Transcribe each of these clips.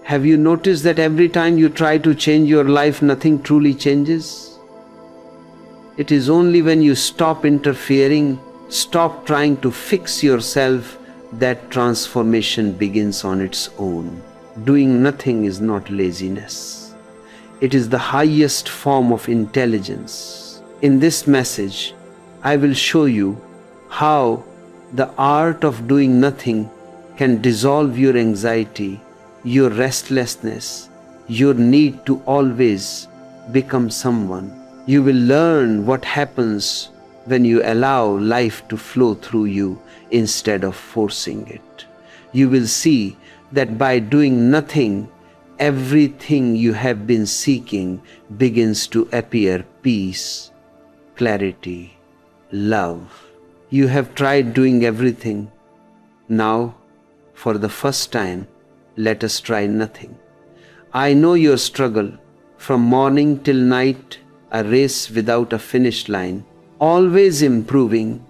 Have you noticed that every time you try to change your life, nothing truly changes? It is only when you stop interfering, stop trying to fix yourself, that transformation begins on its own. Doing nothing is not laziness. It is the highest form of intelligence. In this message, I will show you how the art of doing nothing can dissolve your anxiety, your restlessness, your need to always become someone. You will learn what happens when you allow life to flow through you instead of forcing it. You will see that by doing nothing, everything you have been seeking begins to appear: peace, clarity, love. You have tried doing everything. Now, for the first time, let us try nothing. I know your struggle. From morning till night, a race without a finish line. Always improving,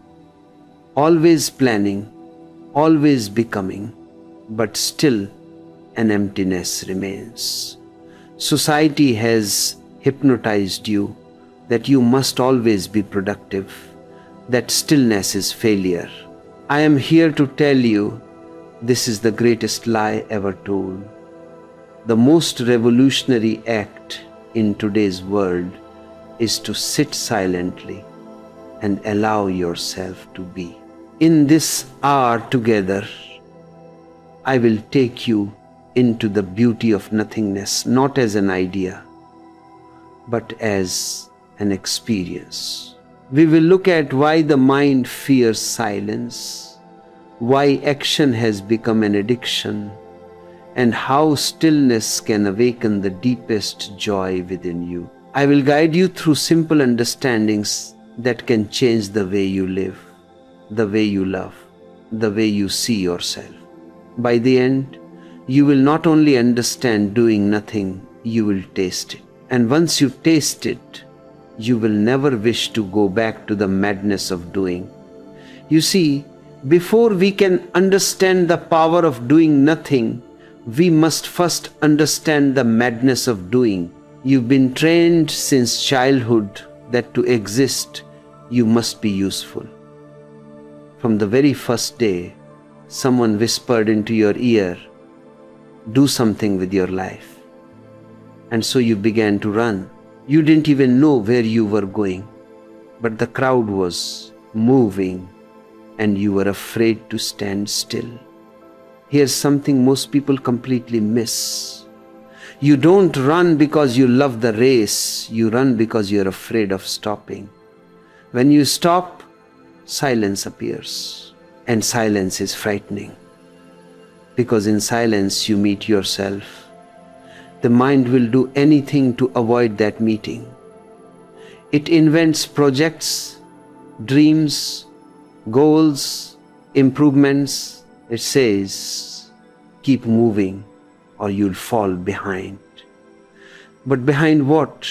always planning, always becoming, but still an emptiness remains. Society has hypnotized you that you must always be productive, that stillness is failure. I am here to tell you, this is the greatest lie ever told. The most revolutionary act in today's world is to sit silently and allow yourself to be. In this hour together, I will take you into the beauty of nothingness, not as an idea, but as an experience. We will look at why the mind fears silence, why action has become an addiction, and how stillness can awaken the deepest joy within you. I will guide you through simple understandings that can change the way you live, the way you love, the way you see yourself. By the end, you will not only understand doing nothing, you will taste it. And once you taste it, you will never wish to go back to the madness of doing. You see, before we can understand the power of doing nothing, we must first understand the madness of doing. You've been trained since childhood that to exist, you must be useful. From the very first day, someone whispered into your ear, do something with your life. And so you began to run. You didn't even know where you were going, but the crowd was moving and you were afraid to stand still. Here's something most people completely miss. You don't run because you love the race, you run because you're afraid of stopping. When you stop, silence appears, and silence is frightening, because in silence you meet yourself. The mind will do anything to avoid that meeting. It invents projects, dreams, goals, improvements. It says, keep moving or you'll fall behind. But behind what?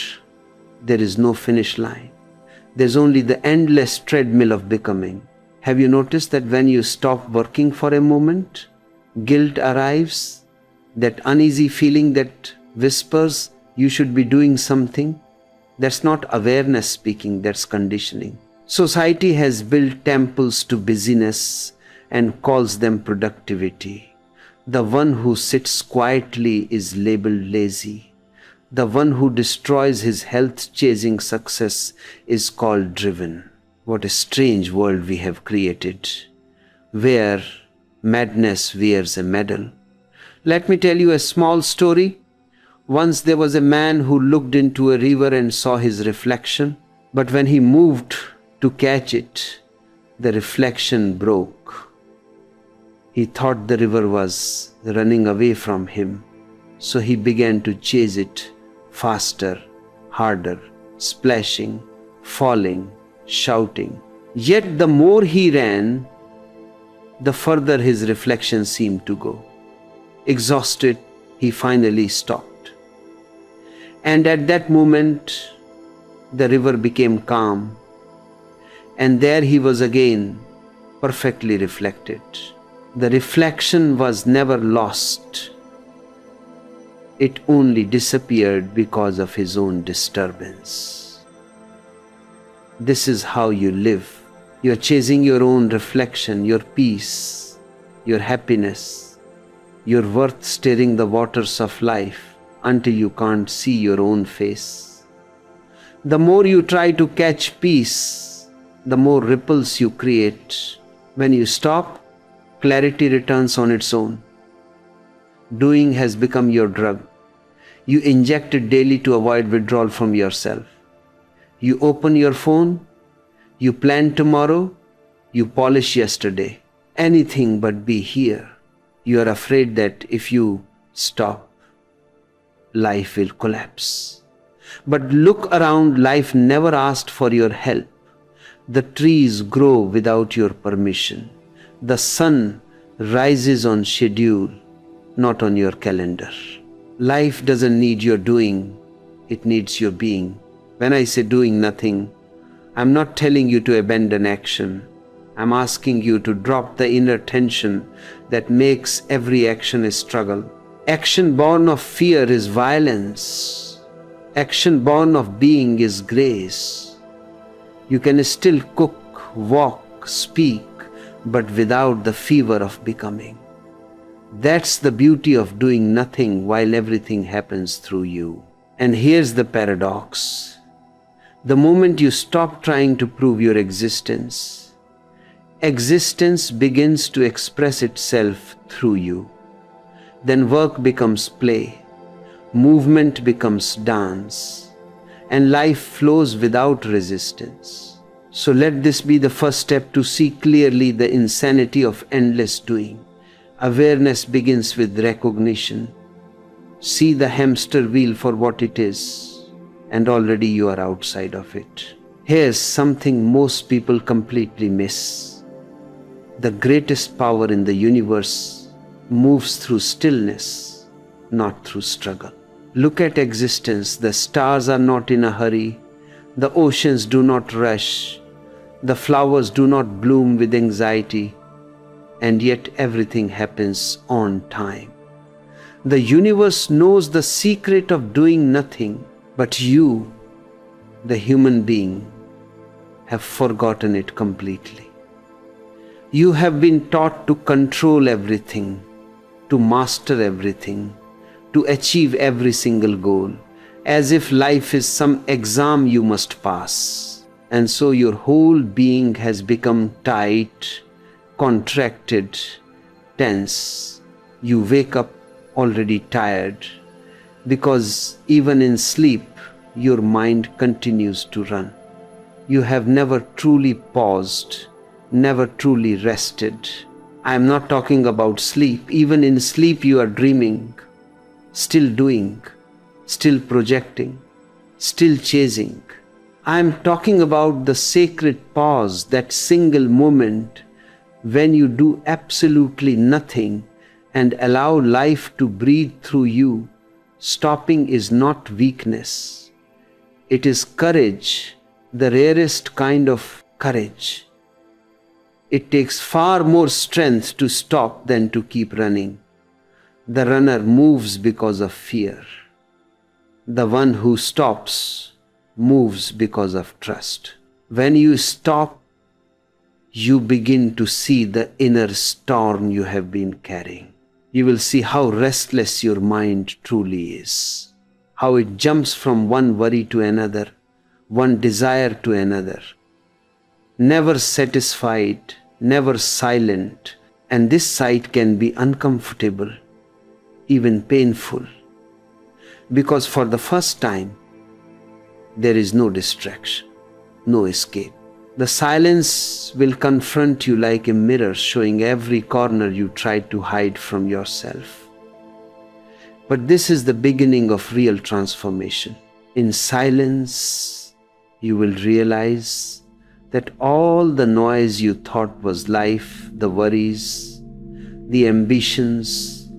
There is no finish line. There's only the endless treadmill of becoming. Have you noticed that when you stop working for a moment, guilt arrives, that uneasy feeling that whispers you should be doing something? That's not awareness speaking, that's conditioning. Society has built temples to busyness and calls them productivity. The one who sits quietly is labeled lazy. The one who destroys his health chasing success is called driven. What a strange world we have created, where madness wears a medal. Let me tell you a small story. Once there was a man who looked into a river and saw his reflection, but when he moved to catch it, the reflection broke. He thought the river was running away from him, so he began to chase it faster, harder, splashing, falling, shouting. Yet the more he ran, the further his reflection seemed to go. Exhausted, he finally stopped. And at that moment, the river became calm, and there he was again, perfectly reflected. The reflection was never lost. It only disappeared because of his own disturbance. This is how you live. You are chasing your own reflection, your peace, your happiness, your worth, stirring the waters of life until you can't see your own face. The more you try to catch peace, the more ripples you create. When you stop, clarity returns on its own. Doing has become your drug. You inject it daily to avoid withdrawal from yourself. You open your phone, you plan tomorrow, you polish yesterday. Anything but be here. You are afraid that if you stop, life will collapse. But look around, life never asked for your help. The trees grow without your permission. The sun rises on schedule, not on your calendar. Life doesn't need your doing, it needs your being. When I say doing nothing, I'm not telling you to abandon action. I'm asking you to drop the inner tension that makes every action a struggle. Action born of fear is violence. Action born of being is grace. You can still cook, walk, speak, but without the fever of becoming. That's the beauty of doing nothing while everything happens through you. And here's the paradox. The moment you stop trying to prove your existence, existence begins to express itself through you. Then work becomes play, movement becomes dance, and life flows without resistance. So let this be the first step to see clearly the insanity of endless doing. Awareness begins with recognition. See the hamster wheel for what it is, and already you are outside of it. Here's something most people completely miss. The greatest power in the universe moves through stillness, not through struggle. Look at existence. The stars are not in a hurry. The oceans do not rush. The flowers do not bloom with anxiety. And yet everything happens on time. The universe knows the secret of doing nothing, but you, the human being, have forgotten it completely. You have been taught to control everything, to master everything, to achieve every single goal, as if life is some exam you must pass. And so your whole being has become tight, contracted, tense. You wake up already tired, because even in sleep, your mind continues to run. You have never truly paused, never truly rested. I am not talking about sleep. Even in sleep you are dreaming, still doing, still projecting, still chasing. I am talking about the sacred pause, that single moment when you do absolutely nothing and allow life to breathe through you. Stopping is not weakness. It is courage, the rarest kind of courage. It takes far more strength to stop than to keep running. The runner moves because of fear. The one who stops moves because of trust. When you stop, you begin to see the inner storm you have been carrying. You will see how restless your mind truly is, how it jumps from one worry to another, one desire to another, never satisfied, never silent. And this sight can be uncomfortable, even painful, because for the first time, there is no distraction, no escape. The silence will confront you like a mirror, showing every corner you tried to hide from yourself. But this is the beginning of real transformation. In silence, you will realize that all the noise you thought was life, the worries, the ambitions,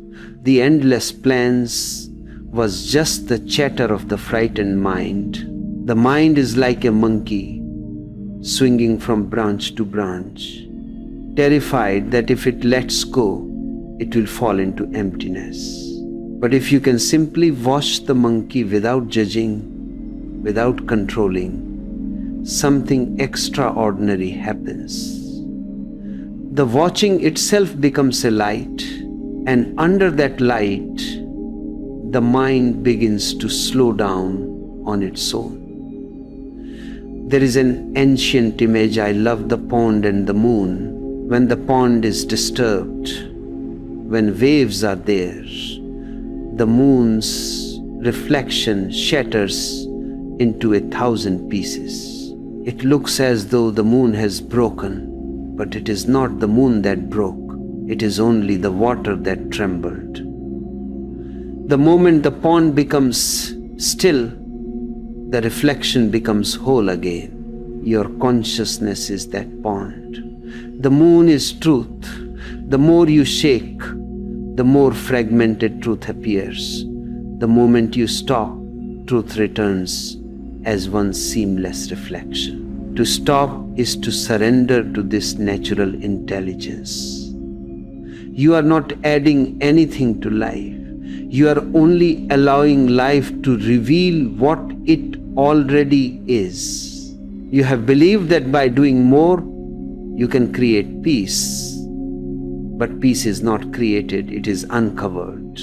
the endless plans, was just the chatter of the frightened mind. The mind is like a monkey, swinging from branch to branch, terrified that if it lets go, it will fall into emptiness. But if you can simply watch the monkey without judging, without controlling, something extraordinary happens. The watching itself becomes a light, and under that light, the mind begins to slow down on its own. There is an ancient image. I love the pond and the moon. When the pond is disturbed, when waves are there, the moon's reflection shatters into 1,000 pieces. It looks as though the moon has broken, but it is not the moon that broke. It is only the water that trembled. The moment the pond becomes still, the reflection becomes whole again. Your consciousness is that pond. The moon is truth. The more you shake, the more fragmented truth appears. The moment you stop, truth returns as one seamless reflection. To stop is to surrender to this natural intelligence. You are not adding anything to life. You are only allowing life to reveal what it already is. You have believed that by doing more, you can create peace. But peace is not created, it is uncovered.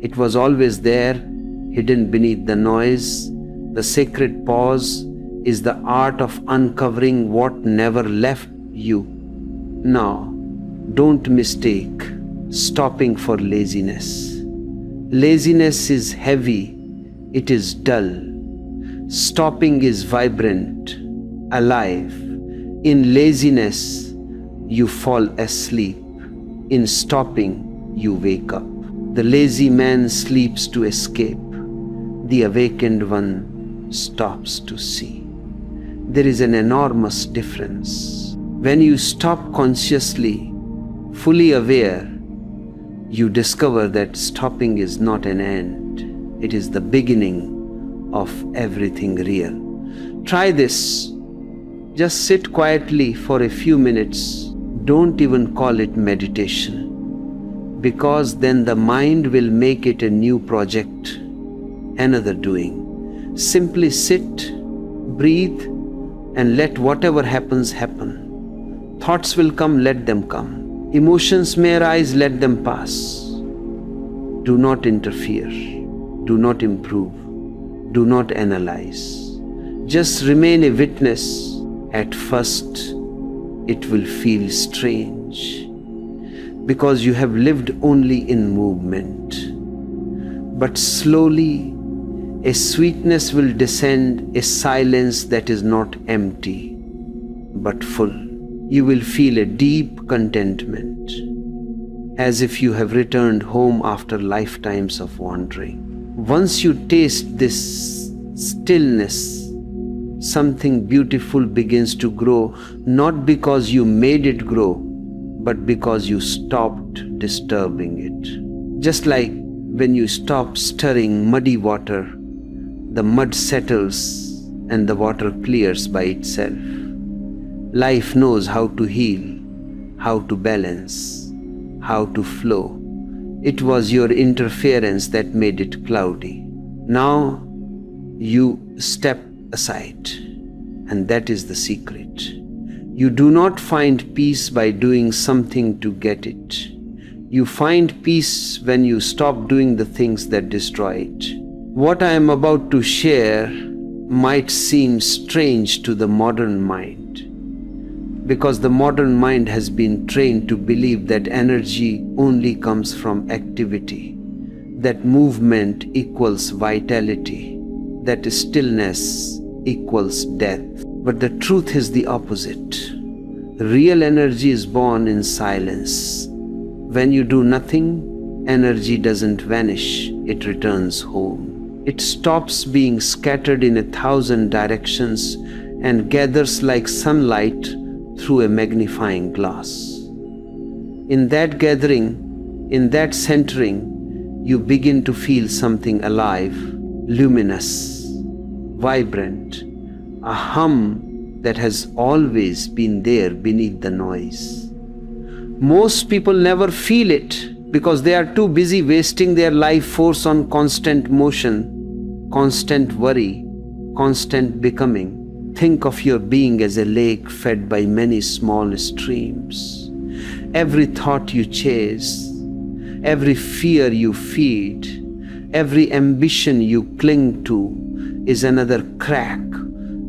It was always there, hidden beneath the noise. The sacred pause is the art of uncovering what never left you. Now, don't mistake stopping for laziness. Laziness is heavy, it is dull. Stopping is vibrant, alive. In laziness, you fall asleep. In stopping, you wake up. The lazy man sleeps to escape. The awakened one stops to see. There is an enormous difference. When you stop consciously, fully aware, you discover that stopping is not an end. It is the beginning of everything real. Try this. Just sit quietly for a few minutes. Don't even call it meditation, because then the mind will make it a new project, another doing. Simply sit, breathe, and let whatever happens happen. Thoughts will come, let them come. Emotions may arise, let them pass. Do not interfere. Do not improve. Do not analyze. Just remain a witness. At first, it will feel strange, because you have lived only in movement. But slowly, a sweetness will descend, a silence that is not empty, but full. You will feel a deep contentment, as if you have returned home after lifetimes of wandering. Once you taste this stillness, something beautiful begins to grow, not because you made it grow, but because you stopped disturbing it. Just like when you stop stirring muddy water, the mud settles and the water clears by itself. Life knows how to heal, how to balance, how to flow. It was your interference that made it cloudy. Now you step aside, and that is the secret. You do not find peace by doing something to get it. You find peace when you stop doing the things that destroy it. What I am about to share might seem strange to the modern mind, because the modern mind has been trained to believe that energy only comes from activity, that movement equals vitality, that stillness equals death. But the truth is the opposite. Real energy is born in silence. When you do nothing, energy doesn't vanish, it returns home. It stops being scattered in 1,000 directions and gathers like sunlight through a magnifying glass. In that gathering, in that centering, you begin to feel something alive, luminous, vibrant, a hum that has always been there beneath the noise. Most people never feel it because they are too busy wasting their life force on constant motion, constant worry, constant becoming. Think of your being as a lake fed by many small streams. Every thought you chase, every fear you feed, every ambition you cling to is another crack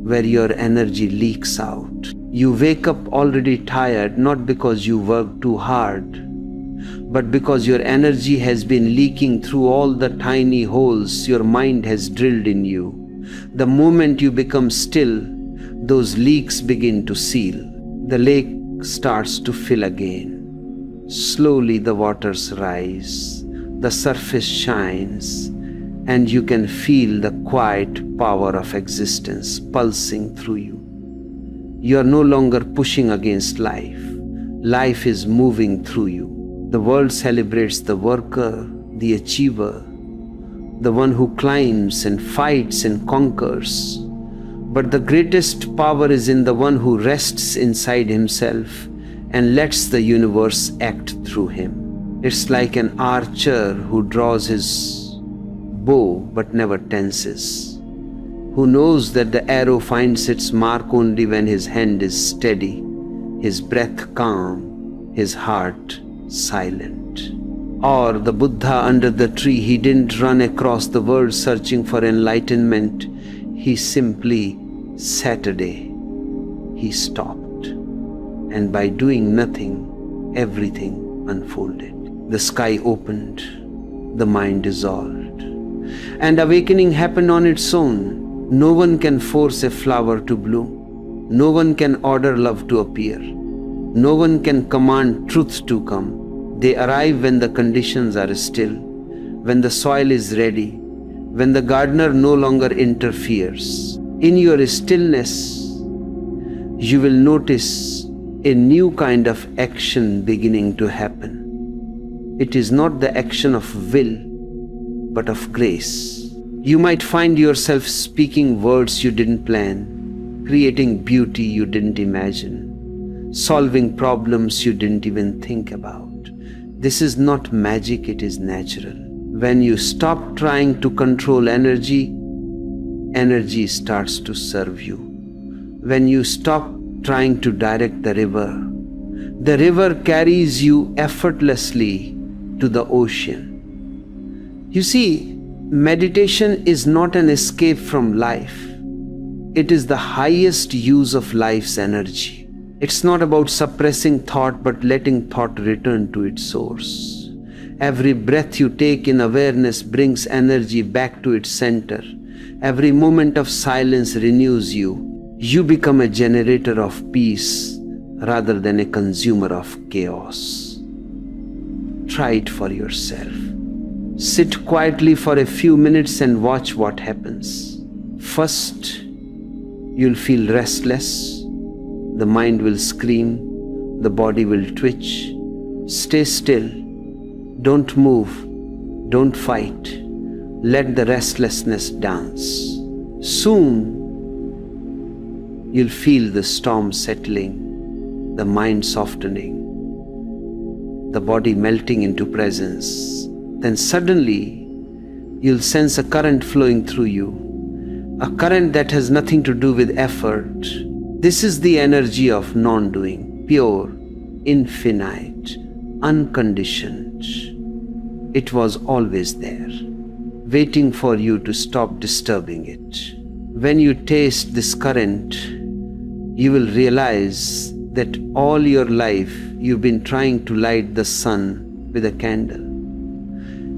where your energy leaks out. You wake up already tired, not because you worked too hard, but because your energy has been leaking through all the tiny holes your mind has drilled in you. The moment you become still, those leaks begin to seal. The lake starts to fill again. Slowly the waters rise, the surface shines, and you can feel the quiet power of existence pulsing through you. You are no longer pushing against life. Life is moving through you. The world celebrates the worker, the achiever, the one who climbs and fights and conquers. But the greatest power is in the one who rests inside himself and lets the universe act through him. It's like an archer who draws his bow but never tenses, who knows that the arrow finds its mark only when his hand is steady, his breath calm, his heart silent. Or the Buddha under the tree, he didn't run across the world searching for enlightenment. He simply sat a day. He stopped. And by doing nothing, everything unfolded. The sky opened. The mind dissolved. And awakening happened on its own. No one can force a flower to bloom. No one can order love to appear. No one can command truth to come. They arrive when the conditions are still, when the soil is ready, when the gardener no longer interferes. In your stillness, you will notice a new kind of action beginning to happen. It is not the action of will, but of grace. You might find yourself speaking words you didn't plan, creating beauty you didn't imagine, solving problems you didn't even think about. This is not magic, it is natural. When you stop trying to control energy, energy starts to serve you. When you stop trying to direct the river carries you effortlessly to the ocean. You see, meditation is not an escape from life. It is the highest use of life's energy. It's not about suppressing thought, but letting thought return to its source. Every breath you take in awareness brings energy back to its center. Every moment of silence renews you. You become a generator of peace rather than a consumer of chaos. Try it for yourself. Sit quietly for a few minutes and watch what happens. First, you'll feel restless. The mind will scream, the body will twitch. Stay still, don't move, don't fight. Let the restlessness dance. Soon, you'll feel the storm settling, the mind softening, the body melting into presence. Then suddenly, you'll sense a current flowing through you, a current that has nothing to do with effort. This is the energy of non-doing, pure, infinite, unconditioned. It was always there, waiting for you to stop disturbing it. When you taste this current, you will realize that all your life you've been trying to light the sun with a candle.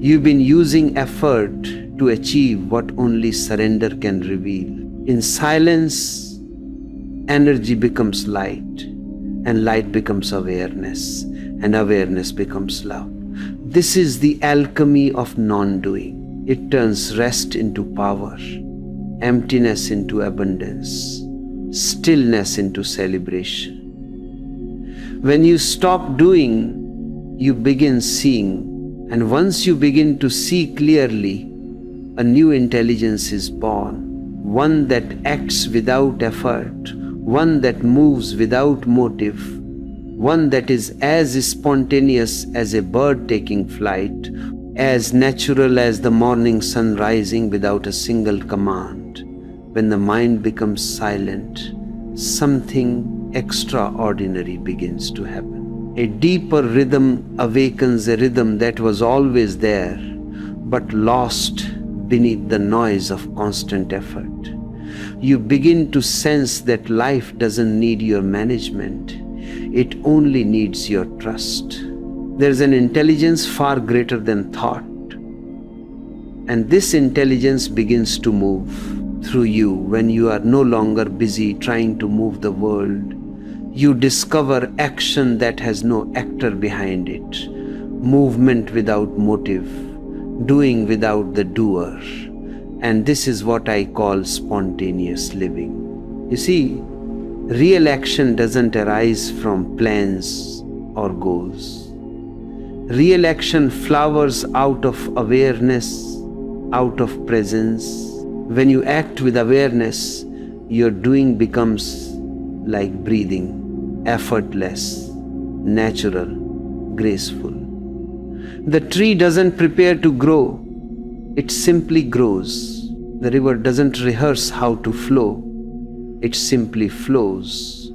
You've been using effort to achieve what only surrender can reveal. In silence, energy becomes light, and light becomes awareness, and awareness becomes love. This is the alchemy of non-doing. It turns rest into power, emptiness into abundance, stillness into celebration. When you stop doing, you begin seeing, and once you begin to see clearly, a new intelligence is born, one that acts without effort, one that moves without motive, one that is as spontaneous as a bird taking flight, as natural as the morning sun rising without a single command. When the mind becomes silent, something extraordinary begins to happen. A deeper rhythm awakens, a rhythm that was always there, but lost beneath the noise of constant effort. You begin to sense that life doesn't need your management. It only needs your trust. There is an intelligence far greater than thought. And this intelligence begins to move through you when you are no longer busy trying to move the world. You discover action that has no actor behind it, movement without motive, doing without the doer. And this is what I call spontaneous living. You see, real action doesn't arise from plans or goals. Real action flowers out of awareness, out of presence. When you act with awareness, your doing becomes like breathing, effortless, natural, graceful. The tree doesn't prepare to grow, it simply grows. The river doesn't rehearse how to flow, it simply flows.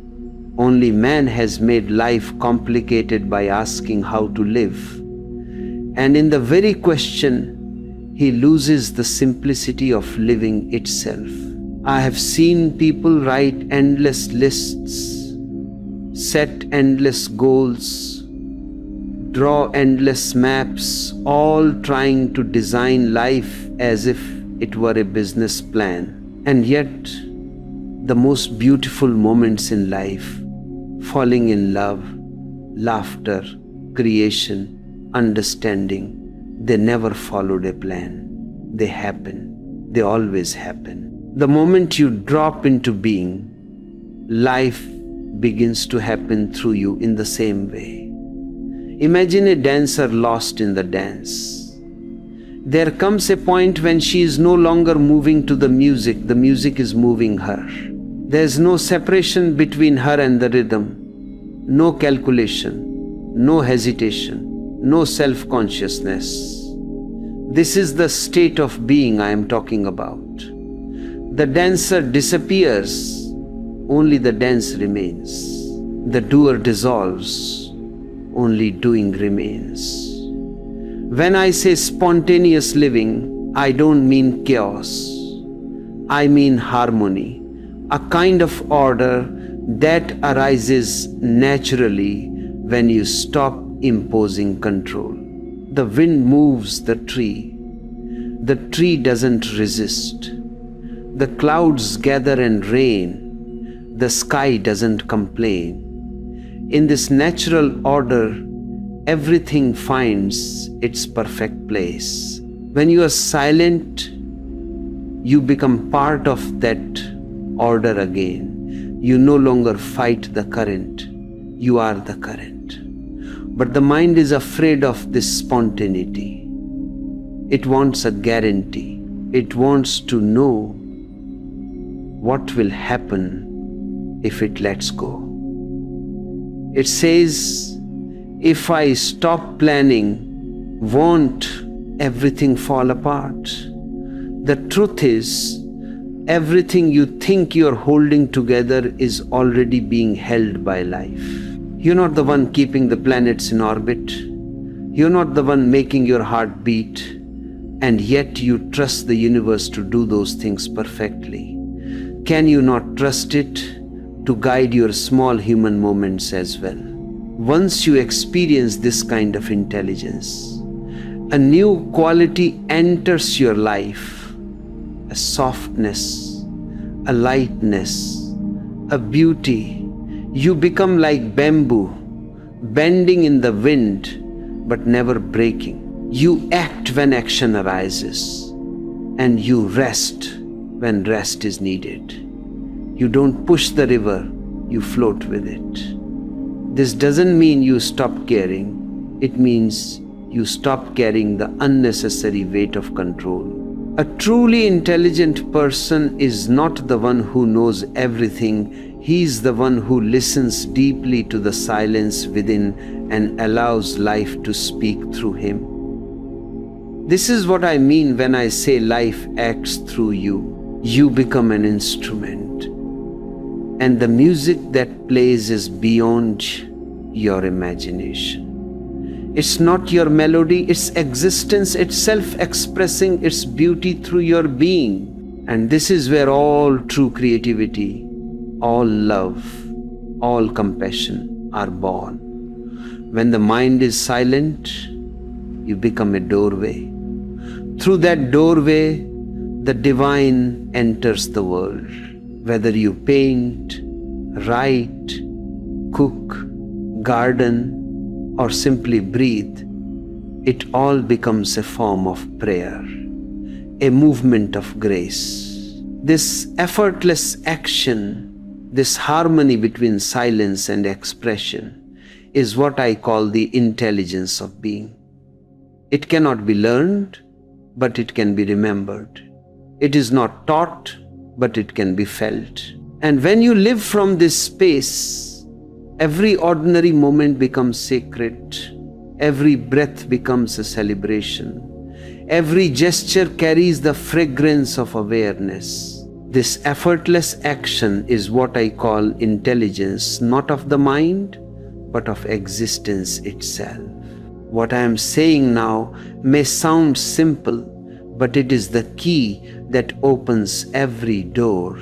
Only man has made life complicated by asking how to live. And in the very question, he loses the simplicity of living itself. I have seen people write endless lists, set endless goals, draw endless maps, all trying to design life as if it were a business plan. And yet, the most beautiful moments in life, falling in love, laughter, creation, understanding, they never followed a plan. They happen. They always happen. The moment you drop into being, life begins to happen through you in the same way. Imagine a dancer lost in the dance. There comes a point when she is no longer moving to the music is moving her. There is no separation between her and the rhythm, no calculation, no hesitation, no self-consciousness. This is the state of being I am talking about. The dancer disappears, only the dance remains. The doer dissolves, only doing remains. When I say spontaneous living, I don't mean chaos. I mean harmony, a kind of order that arises naturally when you stop imposing control. The wind moves the tree. The tree doesn't resist. The clouds gather and rain. The sky doesn't complain. In this natural order, everything finds its perfect place. When you are silent, you become part of that order again. You no longer fight the current. You are the current. But the mind is afraid of this spontaneity. It wants a guarantee. It wants to know what will happen if it lets go. It says, if I stop planning, won't everything fall apart? The truth is, everything you think you're holding together is already being held by life. You're not the one keeping the planets in orbit. You're not the one making your heart beat. And yet you trust the universe to do those things perfectly. Can you not trust it to guide your small human moments as well? Once you experience this kind of intelligence, a new quality enters your life, a softness, a lightness, a beauty. You become like bamboo, bending in the wind, but never breaking. You act when action arises, and you rest when rest is needed. You don't push the river, you float with it. This doesn't mean you stop caring. It means you stop carrying the unnecessary weight of control. A truly intelligent person is not the one who knows everything He is the one who listens deeply to the silence within and allows life to speak through him. This is what I mean when I say life acts through you. You become an instrument, and the music that plays is beyond your imagination. It's not your melody, it's existence itself expressing its beauty through your being. And this is where all true creativity, all love, all compassion are born. When the mind is silent, you become a doorway. Through that doorway, the divine enters the world. Whether you paint, write, cook, garden, or simply breathe, it all becomes a form of prayer, a movement of grace. This effortless action, this harmony between silence and expression, is what I call the intelligence of being. It cannot be learned, but it can be remembered. It is not taught, but it can be felt. And when you live from this space, every ordinary moment becomes sacred. Every breath becomes a celebration. Every gesture carries the fragrance of awareness. This effortless action is what I call intelligence, not of the mind, but of existence itself. What I am saying now may sound simple, but it is the key that opens every door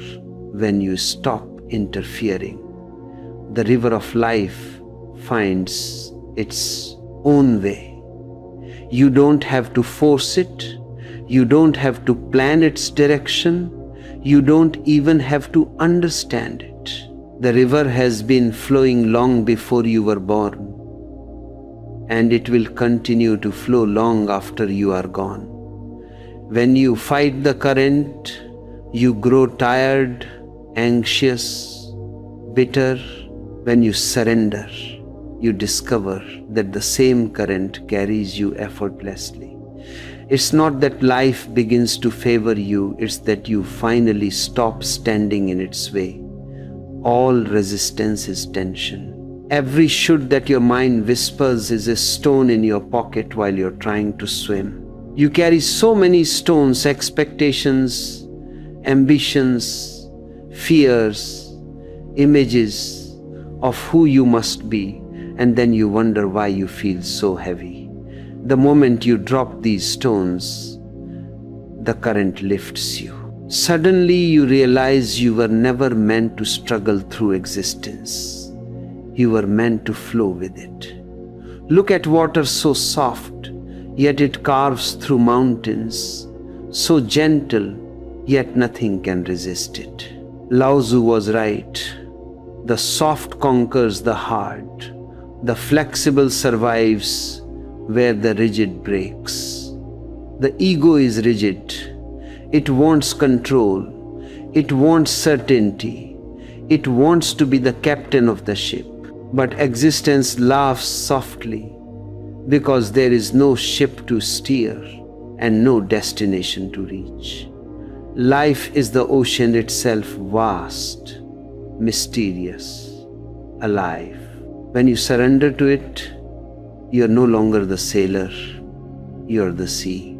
when you stop interfering. The river of life finds its own way. You don't have to force it. You don't have to plan its direction. You don't even have to understand it. The river has been flowing long before you were born, and it will continue to flow long after you are gone. When you fight the current, you grow tired, anxious, bitter. When you surrender, you discover that the same current carries you effortlessly. It's not that life begins to favor you, it's that you finally stop standing in its way. All resistance is tension. Every should that your mind whispers is a stone in your pocket while you're trying to swim. You carry so many stones, expectations, ambitions, fears, images of who you must be, and then you wonder why you feel so heavy. The moment you drop these stones, the current lifts you. Suddenly you realize you were never meant to struggle through existence. You were meant to flow with it. Look at water, so soft, yet it carves through mountains, so gentle, yet nothing can resist it. Lao Tzu was right. The soft conquers the hard. The flexible survives where the rigid breaks. The ego is rigid. It wants control. It wants certainty. It wants to be the captain of the ship. But existence laughs softly because there is no ship to steer and no destination to reach. Life is the ocean itself, vast, mysterious, alive. When you surrender to it, you are no longer the sailor, you are the sea.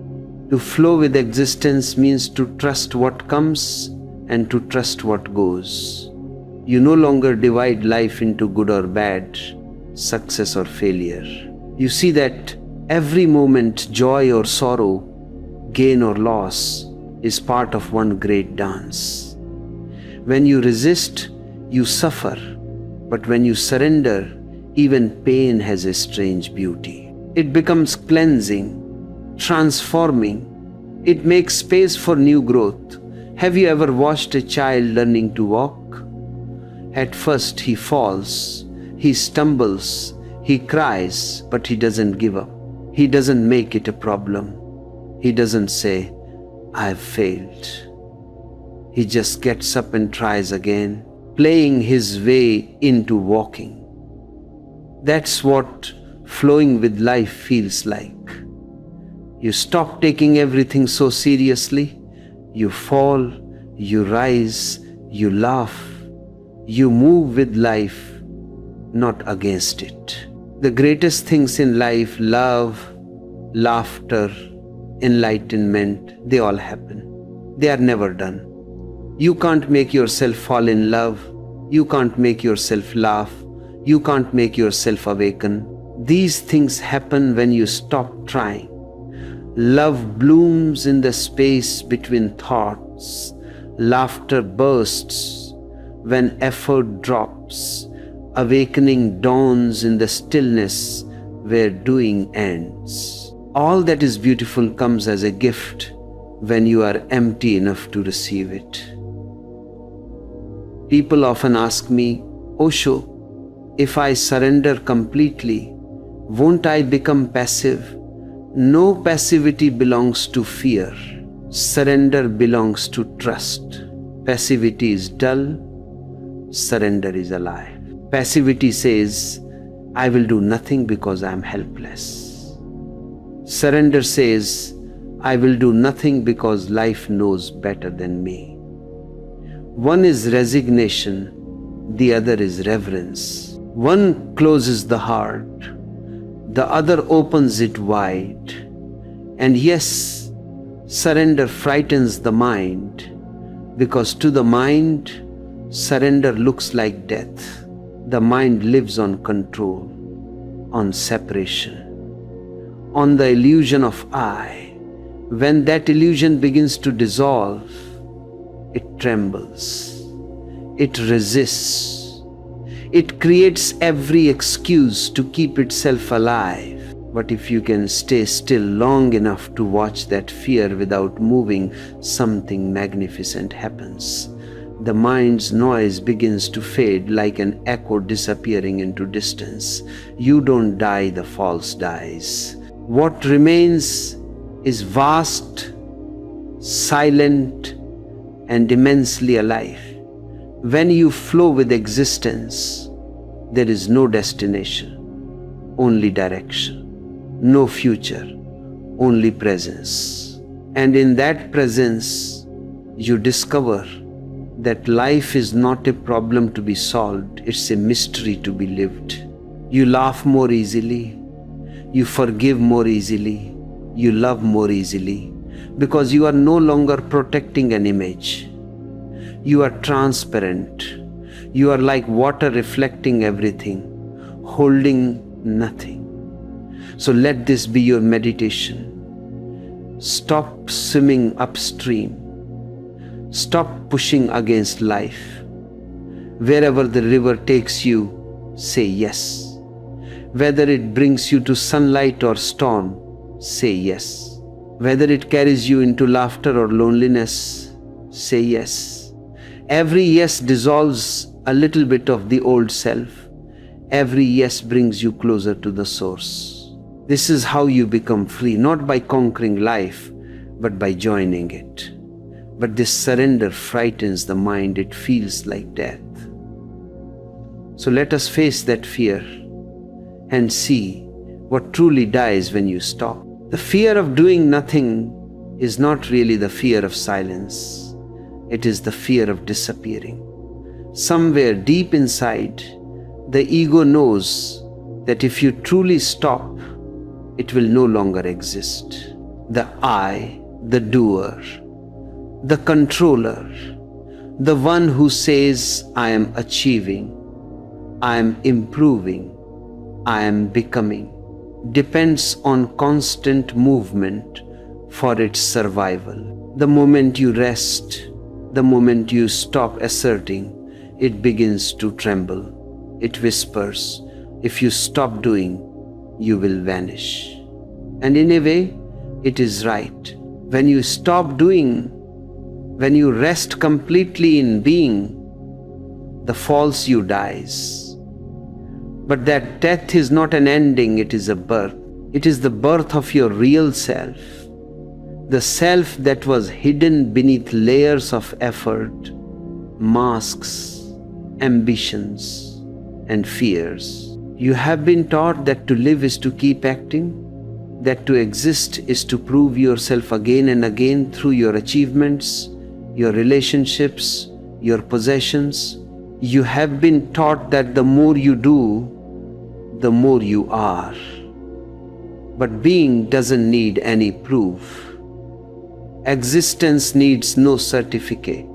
To flow with existence means to trust what comes and to trust what goes. You no longer divide life into good or bad, success or failure. You see that every moment, joy or sorrow, gain or loss, is part of one great dance. When you resist, you suffer, but when you surrender, even pain has a strange beauty. It becomes cleansing, transforming. It makes space for new growth. Have you ever watched a child learning to walk? At first he falls, he stumbles, he cries, but he doesn't give up. He doesn't make it a problem. He doesn't say, "I've failed." He just gets up and tries again, playing his way into walking. That's what flowing with life feels like. You stop taking everything so seriously. You fall, you rise, you laugh, You move with life, not against it. The greatest things in life, love, laughter, enlightenment, they all happen. They are never done. You can't make yourself fall in love. You can't make yourself laugh. You can't make yourself awaken. These things happen when you stop trying. Love blooms in the space between thoughts. Laughter bursts when effort drops. Awakening dawns in the stillness where doing ends. All that is beautiful comes as a gift when you are empty enough to receive it. People often ask me, Osho, if I surrender completely, won't I become passive? No passivity belongs to fear. Surrender belongs to trust. Passivity is dull. Surrender is alive. Passivity says, I will do nothing because I am helpless. Surrender says, I will do nothing because life knows better than me. One is resignation, the other is reverence. One closes the heart, the other opens it wide. And yes, surrender frightens the mind, because to the mind, surrender looks like death. The mind lives on control, on separation, on the illusion of I. When that illusion begins to dissolve, it trembles, it resists, it creates every excuse to keep itself alive. But if you can stay still long enough to watch that fear without moving, something magnificent happens. The mind's noise begins to fade like an echo disappearing into distance. You don't die, the false dies. What remains is vast, silent, and immensely alive. When you flow with existence, there is no destination, only direction. No future, only presence. And in that presence, you discover that life is not a problem to be solved, it's a mystery to be lived. You laugh more easily, you forgive more easily, you love more easily, because you are no longer protecting an image. You are transparent. You are like water reflecting everything, holding nothing. So let this be your meditation. Stop swimming upstream. Stop pushing against life. Wherever the river takes you, say yes. Whether it brings you to sunlight or storm, say yes. Whether it carries you into laughter or loneliness, say yes. Every yes dissolves a little bit of the old self. Every yes brings you closer to the source. This is how you become free, not by conquering life, but by joining it. But this surrender frightens the mind. It feels like death. So let us face that fear and see what truly dies when you stop. The fear of doing nothing is not really the fear of silence. It is the fear of disappearing. Somewhere deep inside, the ego knows that if you truly stop, it will no longer exist. The I, the doer, the controller, the one who says, I am achieving, I am improving, I am becoming, depends on constant movement for its survival. The moment you rest, the moment you stop asserting, it begins to tremble. It whispers, if you stop doing, you will vanish. And in a way, it is right. When you stop doing, when you rest completely in being, the false you dies. But that death is not an ending, it is a birth. It is the birth of your real self. The self that was hidden beneath layers of effort, masks, ambitions, and fears. You have been taught that to live is to keep acting, that to exist is to prove yourself again and again through your achievements, your relationships, your possessions, You have been taught that the more you do, the more you are. But being doesn't need any proof. Existence needs no certificate.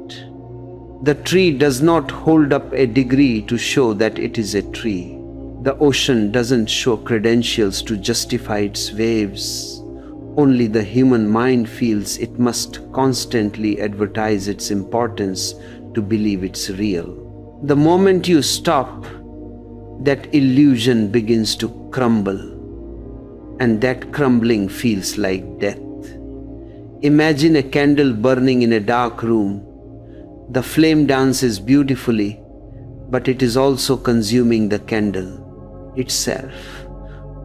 The tree does not hold up a degree to show that it is a tree. The ocean doesn't show credentials to justify its waves. Only the human mind feels it must constantly advertise its importance to believe it's real. The moment you stop, that illusion begins to crumble, and that crumbling feels like death. Imagine a candle burning in a dark room. The flame dances beautifully, but it is also consuming the candle itself.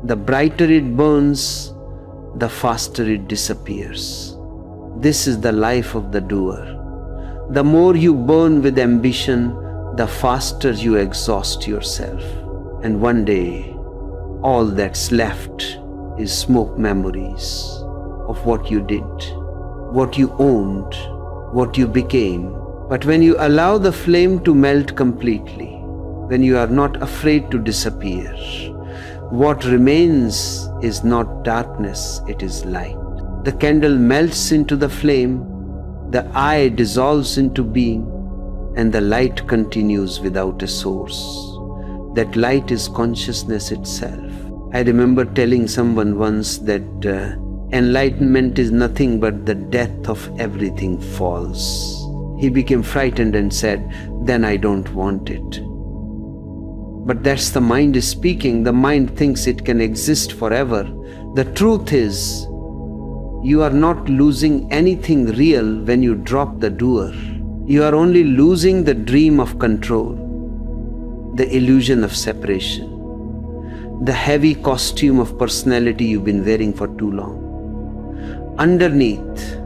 The brighter it burns, the faster it disappears. This is the life of the doer. The more you burn with ambition, the faster you exhaust yourself. And one day, all that's left is smoke memories of what you did, what you owned, what you became. But when you allow the flame to melt completely, when you are not afraid to disappear, what remains is not darkness, it is light. The candle melts into the flame, the I dissolves into being, and the light continues without a source. That light is consciousness itself. I remember telling someone once that enlightenment is nothing but the death of everything false. He became frightened and said, "Then I don't want it." But that's the mind is speaking. The mind thinks it can exist forever. The truth is, you are not losing anything real when you drop the doer. You are only losing the dream of control, the illusion of separation, the heavy costume of personality you've been wearing for too long. Underneath,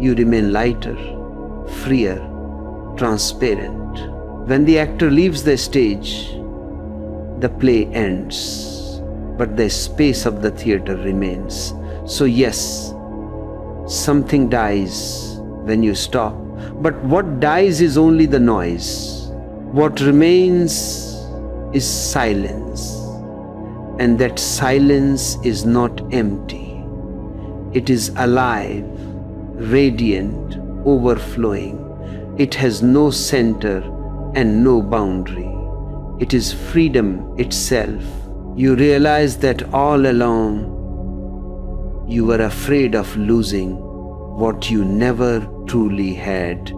you remain lighter, freer, transparent. When the actor leaves the stage, the play ends, but the space of the theater remains. So yes, something dies when you stop, but what dies is only the noise. What remains is silence, and that silence is not empty. It is alive, radiant, overflowing. It has no center and no boundary. It is freedom itself. You realize that all along you were afraid of losing what you never truly had,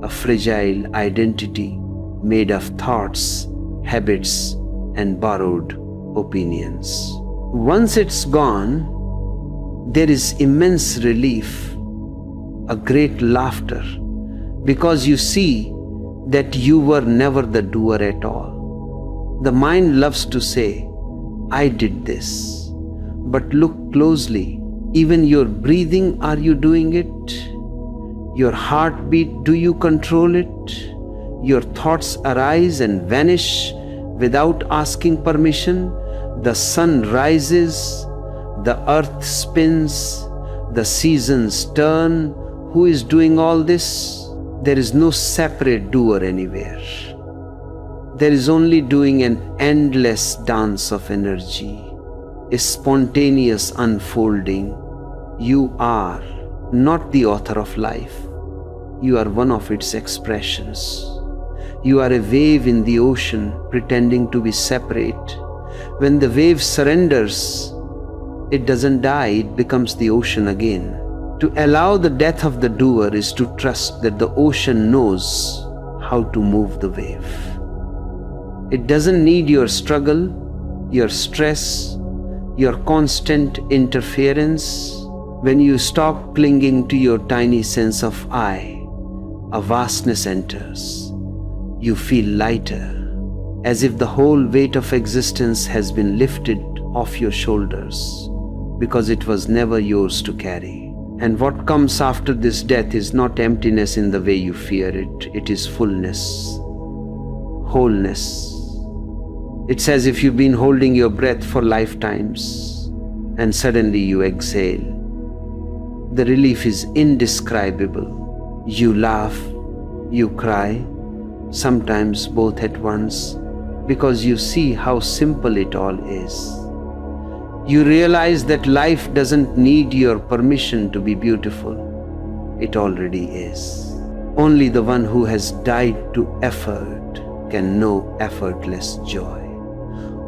a fragile identity made of thoughts, habits, and borrowed opinions. Once it's gone, there is immense relief, a great laughter, because you see that you were never the doer at all. The mind loves to say, "I did this," but look closely. Even your breathing, are you doing it? Your heartbeat, do you control it? Your thoughts arise and vanish without asking permission. The sun rises, the earth spins, the seasons turn. Who is doing all this? There is no separate doer anywhere. There is only doing an endless dance of energy, a spontaneous unfolding. You are not the author of life. You are one of its expressions. You are a wave in the ocean pretending to be separate. When the wave surrenders, it doesn't die, it becomes the ocean again. To allow the death of the doer is to trust that the ocean knows how to move the wave. It doesn't need your struggle, your stress, your constant interference. When you stop clinging to your tiny sense of I, a vastness enters. You feel lighter, as if the whole weight of existence has been lifted off your shoulders, because it was never yours to carry. And what comes after this death is not emptiness in the way you fear it. It is fullness, wholeness. It's as if you've been holding your breath for lifetimes, and suddenly you exhale. The relief is indescribable. You laugh, you cry, sometimes both at once, because you see how simple it all is. You realize that life doesn't need your permission to be beautiful. It already is. Only the one who has died to effort can know effortless joy.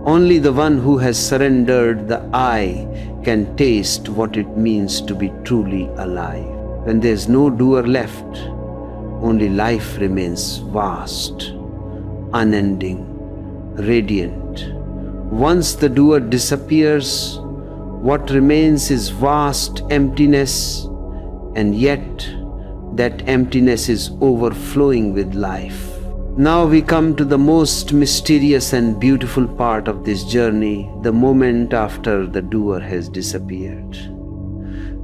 Only the one who has surrendered the I can taste what it means to be truly alive. When there's no doer left, only life remains vast, unending, radiant. Once the doer disappears, what remains is vast emptiness, and yet that emptiness is overflowing with life. Now we come to the most mysterious and beautiful part of this journey, the moment after the doer has disappeared.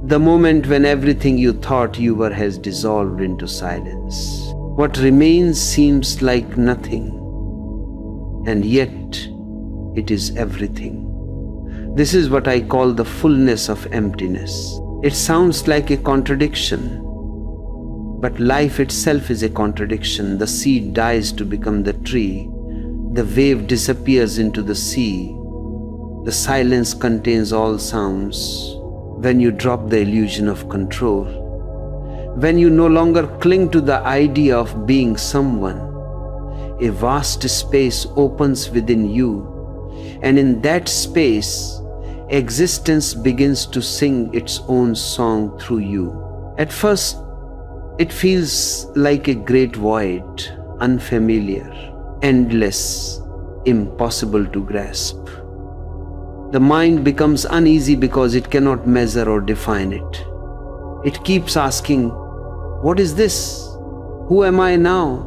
The moment when everything you thought you were has dissolved into silence. What remains seems like nothing, and yet it is everything. This is what I call the fullness of emptiness. It sounds like a contradiction, but life itself is a contradiction. The seed dies to become the tree. The wave disappears into the sea. The silence contains all sounds. When you drop the illusion of control, when you no longer cling to the idea of being someone, a vast space opens within you, and in that space, existence begins to sing its own song through you. At first, it feels like a great void, unfamiliar, endless, impossible to grasp. The mind becomes uneasy because it cannot measure or define it. It keeps asking, what is this? Who am I now?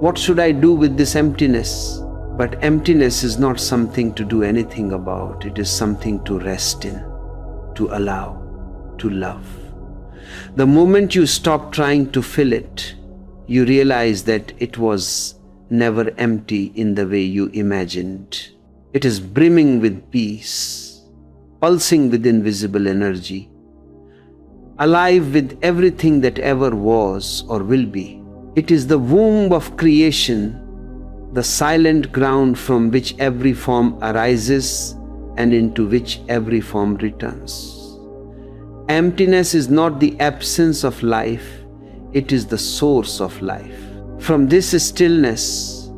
What should I do with this emptiness? But emptiness is not something to do anything about. It is something to rest in, to allow, to love. The moment you stop trying to fill it, you realize that it was never empty in the way you imagined. It is brimming with peace, pulsing with invisible energy, alive with everything that ever was or will be. It is the womb of creation, the silent ground from which every form arises and into which every form returns. Emptiness is not the absence of life, it is the source of life. From this stillness,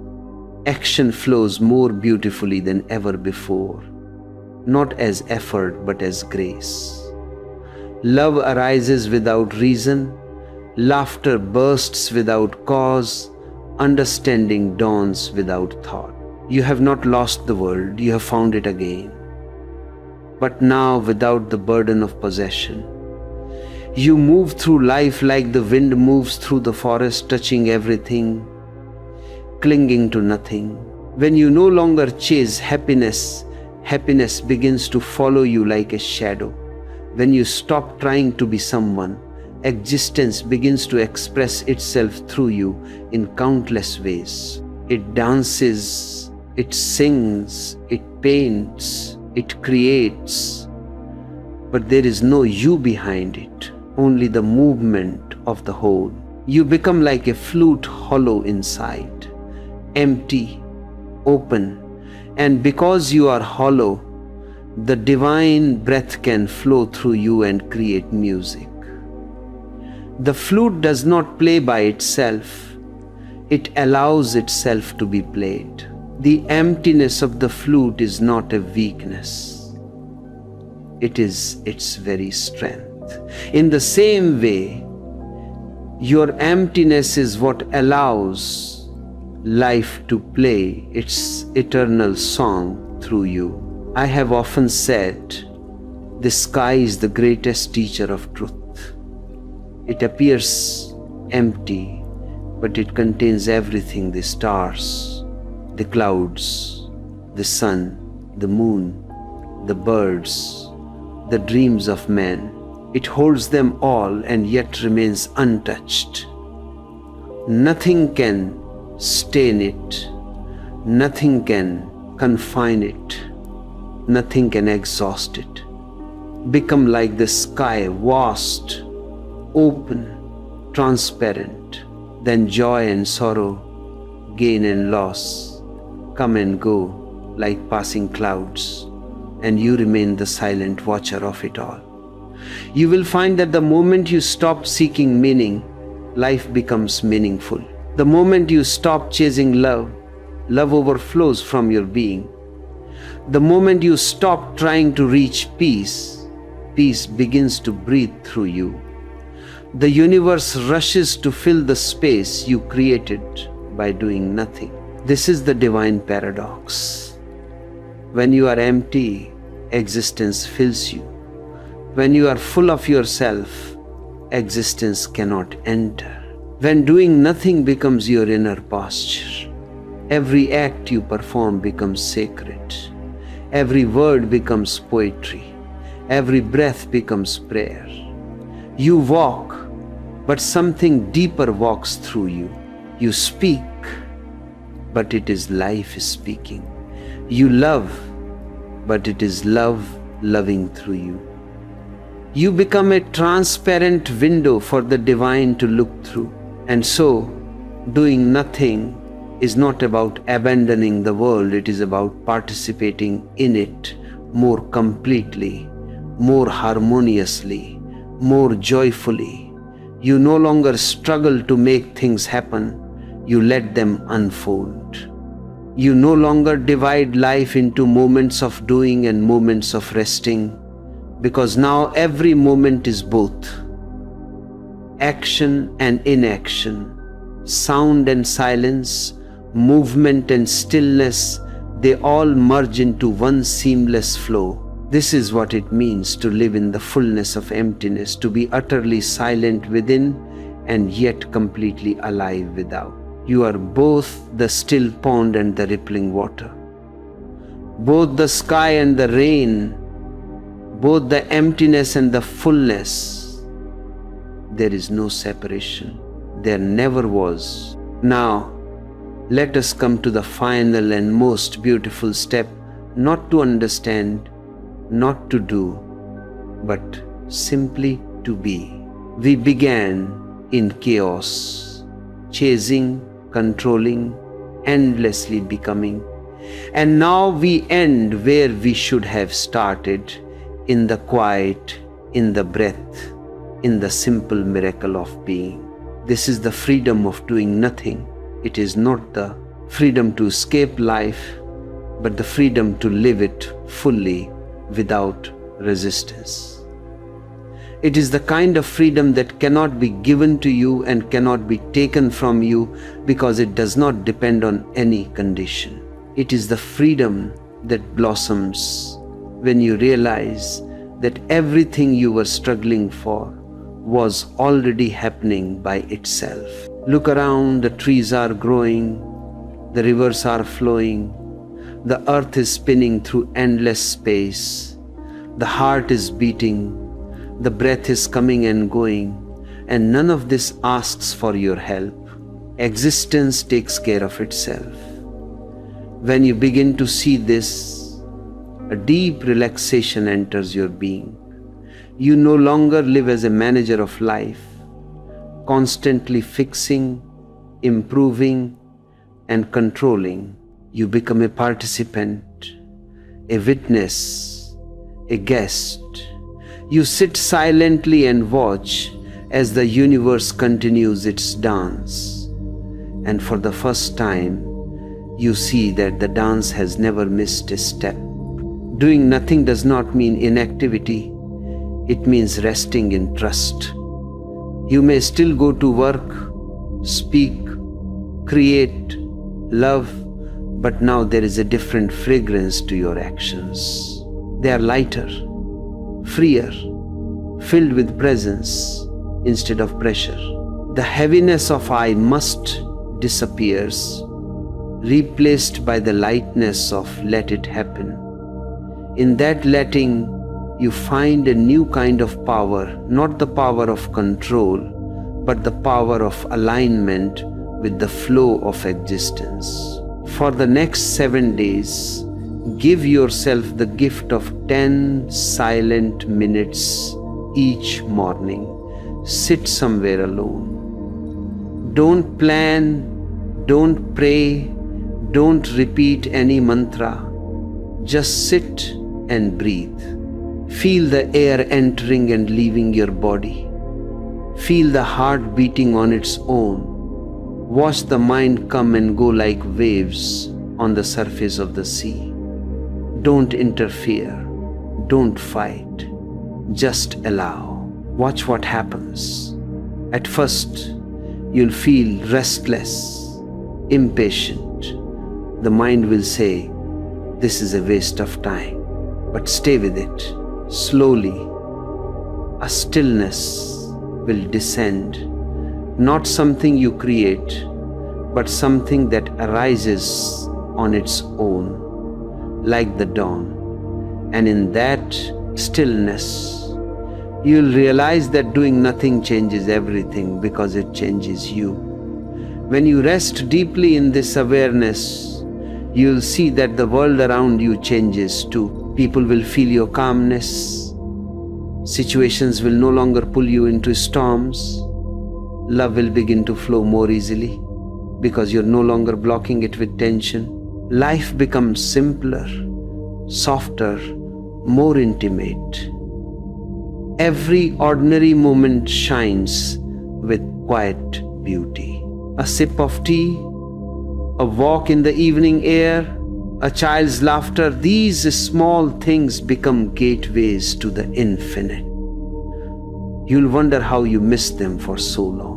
action flows more beautifully than ever before, not as effort but as grace. Love arises without reason, laughter bursts without cause, understanding dawns without thought. You have not lost the world, you have found it again. But now without the burden of possession. You move through life like the wind moves through the forest, touching everything, clinging to nothing. When you no longer chase happiness, happiness begins to follow you like a shadow. When you stop trying to be someone, existence begins to express itself through you in countless ways. It dances, it sings, it paints, it creates, but there is no you behind it, only the movement of the whole. You become like a flute hollow inside, empty, open, and because you are hollow, the divine breath can flow through you and create music. The flute does not play by itself, it allows itself to be played. The emptiness of the flute is not a weakness, it is its very strength. In the same way, your emptiness is what allows life to play its eternal song through you. I have often said, the sky is the greatest teacher of truth. It appears empty, but it contains everything: the stars, the clouds, the sun, the moon, the birds, the dreams of men. It holds them all and yet remains untouched. Nothing can stain it, nothing can confine it, nothing can exhaust it. Become like the sky, vast, open, transparent. Then joy and sorrow, gain and loss come and go like passing clouds, and you remain the silent watcher of it all. You will find that the moment you stop seeking meaning, life becomes meaningful. The moment you stop chasing love, love overflows from your being. The moment you stop trying to reach peace, peace begins to breathe through you. The universe rushes to fill the space you created by doing nothing. This is the divine paradox. When you are empty, existence fills you. When you are full of yourself, existence cannot enter. When doing nothing becomes your inner posture, every act you perform becomes sacred. Every word becomes poetry. Every breath becomes prayer. You walk, but something deeper walks through you. You speak, but it is life speaking. You love, but it is love loving through you. You become a transparent window for the divine to look through. And so, doing nothing is not about abandoning the world, it is about participating in it more completely, more harmoniously, more joyfully. You no longer struggle to make things happen, you let them unfold. You no longer divide life into moments of doing and moments of resting, because now every moment is both. Action and inaction, sound and silence, movement and stillness, they all merge into one seamless flow. This is what it means to live in the fullness of emptiness, to be utterly silent within and yet completely alive without. You are both the still pond and the rippling water, both the sky and the rain, both the emptiness and the fullness. There is no separation. There never was. Now, let us come to the final and most beautiful step, not to understand, not to do, but simply to be. We began in chaos, chasing, controlling, endlessly becoming. And now we end where we should have started, in the quiet, in the breath, in the simple miracle of being. This is the freedom of doing nothing. It is not the freedom to escape life, but the freedom to live it fully without resistance. It is the kind of freedom that cannot be given to you and cannot be taken from you because it does not depend on any condition. It is the freedom that blossoms when you realize that everything you were struggling for was already happening by itself. Look around, the trees are growing, the rivers are flowing, the earth is spinning through endless space, the heart is beating, the breath is coming and going, and none of this asks for your help. Existence takes care of itself. When you begin to see this, a deep relaxation enters your being. You no longer live as a manager of life, constantly fixing, improving, and controlling. You become a participant, a witness, a guest. You sit silently and watch as the universe continues its dance. And for the first time, you see that the dance has never missed a step. Doing nothing does not mean inactivity. It means resting in trust. You may still go to work, speak, create, love, but now there is a different fragrance to your actions. They are lighter, freer, filled with presence instead of pressure. The heaviness of I must disappears, replaced by the lightness of let it happen. In that letting, you find a new kind of power, not the power of control, but the power of alignment with the flow of existence. For the next 7 days, give yourself the gift of 10 silent minutes each morning. Sit somewhere alone. Don't plan, Don't pray, don't repeat any mantra. Just sit and breathe. Feel the air entering and leaving your body. Feel the heart beating on its own. Watch the mind come and go like waves on the surface of the sea. Don't interfere. Don't fight. Just allow. Watch what happens. At first, you'll feel restless, impatient. The mind will say, "This is a waste of time." But stay with it. Slowly, a stillness will descend. Not something you create, but something that arises on its own, like the dawn. And in that stillness, you'll realize that doing nothing changes everything, because it changes you. When you rest deeply in this awareness, you'll see that the world around you changes too. People will feel your calmness. Situations will no longer pull you into storms. Love will begin to flow more easily because you're no longer blocking it with tension. Life becomes simpler, softer, more intimate. Every ordinary moment shines with quiet beauty. A sip of tea, a walk in the evening air, a child's laughter, these small things become gateways to the infinite. You'll wonder how you missed them for so long.